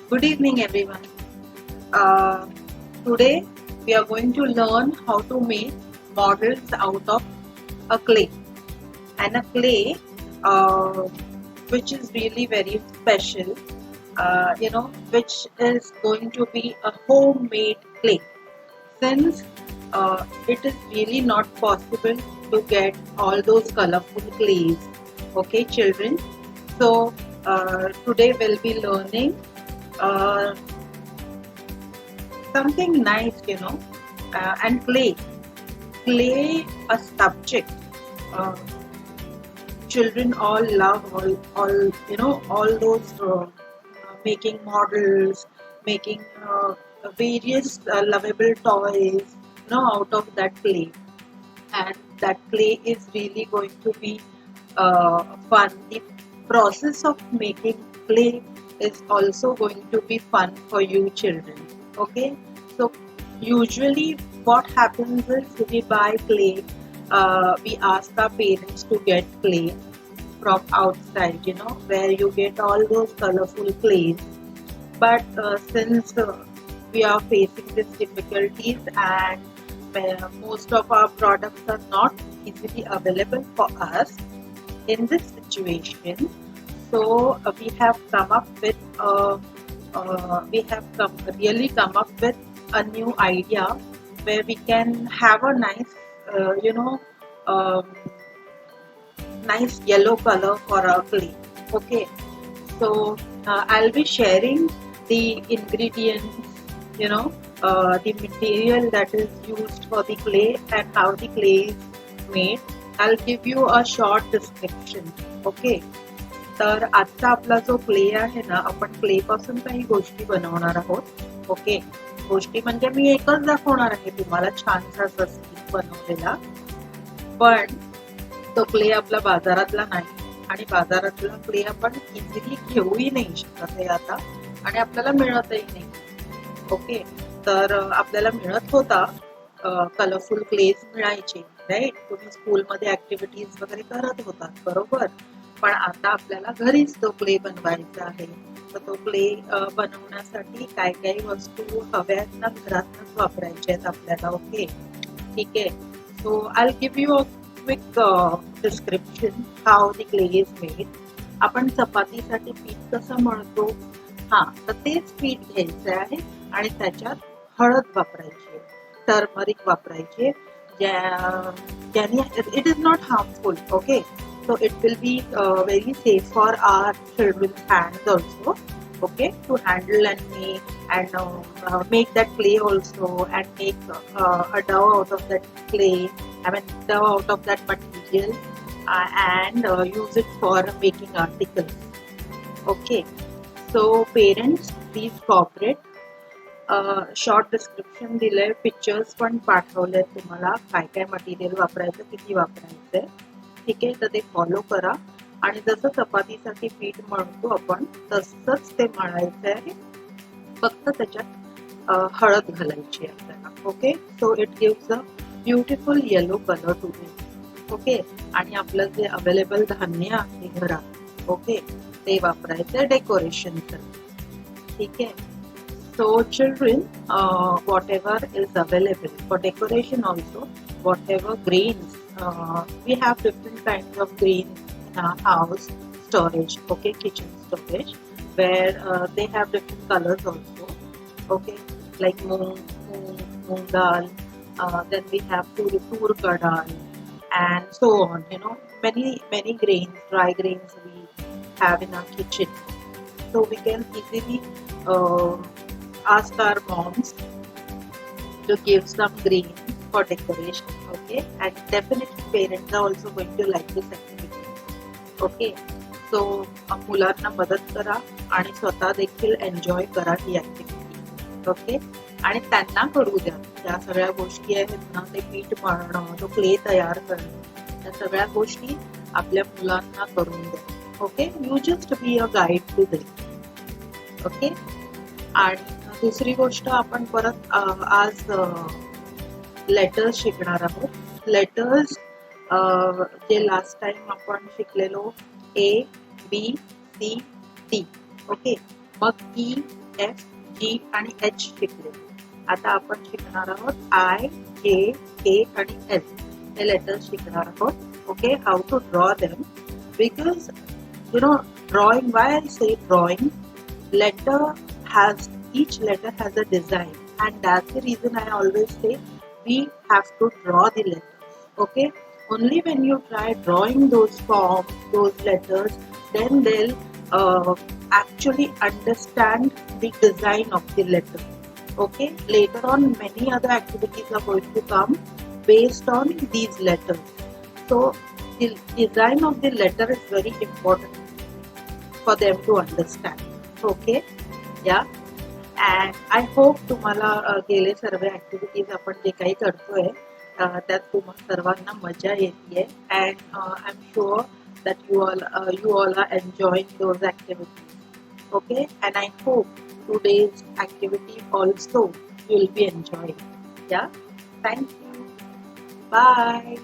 Good evening, everyone. Uh, Today we are going to learn how to make models out of a clay, and a clay uh, which is really very special, which is going to be a homemade clay, since it is really not possible to get all those colorful clays. Okay, children. So today we'll be learning uh, something nice, and play a subject. Uh, Children all love all those making models, making various lovable toys, out of that clay, and that clay is really going to be fun. The process of making clay is also going to be fun for you children. Okay, so usually what happens is we buy clay. We ask our parents to get clay from outside, where you get all those colorful clays. But since we are facing these difficulties, and most of our products are not easily available for us in this situation, so we have come up with a new idea where we can have a nice, um, nice yellow color for our clay. Okay, so I'll be sharing the ingredients, the material that is used for the clay and how the clay is made. I'll give you a short description. Okay. तर आजचा आपला जो clay आहे ना, आपण clay पासून काही गोष्टी बनवणार आहोत. ओके, गोष्टी म्हणजे मी एकच दाखवणार आहे तुम्हाला छानसा असा स्टिक बनवलेला, पण तो क्ले आपला बाजारातला नाही, आणि बाजारातला क्ले आपण इझिली घेऊही नाही शकत आहे आता, आणि आपल्याला मिळतही नाही. ओके, तर आपल्याला मिळत होता कलरफुल क्लेज मिळायचे, राईट. तुम्ही स्कूलमध्ये ऍक्टिव्हिटीज वगैरे करत होतात, बरोबर. पण आता आपल्याला घरीच तो क्ले बनवायचा आहे. तर तो क्ले बनवण्यासाठी काय काय वस्तू हव्यात ना, घरातच वापरायच्या आहेत आपल्याला. ओके, ठीक आहे. So I give you a quick description how the clay is made. आपण चपातीसाठी पीठ कसं मळतो, हा, तर तेच पीठ घ्यायचं आहे आणि त्याच्यात हळद वापरायची, टर्मरिक वापरायचे, ज्याने it is not harmful. Okay, so it will be very safe for our children's hands also. Okay, to handle and make that clay also, and make a dough out of that clay. I mean, dough out of that material, and use it for making articles. Okay, so parents, please cooperate. Short description दिलंय, pictures पण पाठवले तुम्हाला, काय काय material वापरायचं, किती वापरायचंय. ठीक आहे, तर ते फॉलो करा, आणि जसं चपातीसाठी पीठ मळतो आपण तसंच ते मळायचं आहे, फक्त त्याच्यात हळद घालायची आपल्याला. Okay, so it gives a beautiful yellow colour to it. Okay, आणि आपलं जे अवेलेबल धान्य आहे घरात, ओके, ते वापरायचं डेकोरेशनचं. ठीक आहे. So children, whatever is available for decoration also, whatever grains, we have different kinds of grains in our house storage, okay, kitchen storage, where they have different colors also, okay, like moong dal, then we have tur ka dal, and so on, many grains, dry grains we have in our kitchen. So we can easily ask our moms to give some green for decoration. Okay, and definitely parents are also going to like this activity. Okay, so मुलांना मदत करा आणि स्वतः देखील enjoy करा ही activity. Okay, आणि त्यांना करू द्या. त्या सगळ्या गोष्टी आहेत ना, ते पीठ मळणं, तो क्ले तयार करणं, त्या सगळ्या गोष्टी आपल्या मुलांना करून द्या. Okay, you just be a guide to them. Okay, आणि दुसरी गोष्ट आपण परत आज लेटर्स शिकणार आहोत. लेटर्स जे लास्ट टाइम आपण शिकलेलो A, B, C, D. Okay, mug E, F, G आणि H शिकले. आता आपण शिकणार आहोत I, J, K आणि L हे लेटर्स शिकणार आहोत. Okay, how to draw them, because drawing, why I say drawing, letter has, each letter has a design, and that's the reason I always say we have to draw the letters. Okay, only when you try drawing those forms, those letters, then they'll actually understand the design of the letter. Okay, later on many other activities are going to come based on these letters. So the design of the letter is very important for them to understand. Okay, yeah, and I hope तुम्हाला गेले सर्व activities आपण जे काही करतोय त्यात तुम्हाला सर्वांना मजा येते, and I'm sure that you all are enjoying those activities. Okay, and I hope today's activity also you will be enjoying. Yeah, thank you. Bye.